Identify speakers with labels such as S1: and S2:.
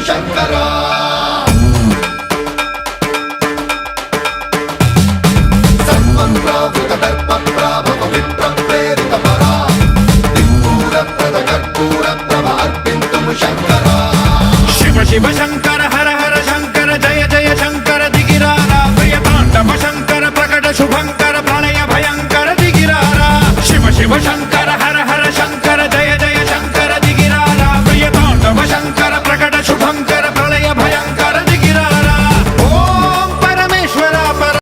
S1: శంకర సర్వం ప్రావృత దర్ప ప్రాభవ విప్ర ప్రేరిత పరా దిక్పూర ప్రద కర్పూర ప్రభ అర్పింతుము శంకర
S2: శివ శివ శంకర హర హర శంకర జయ జయ శంకర దిగిరారా ప్రియ తాండవ శంకర ప్రకట శుభంకర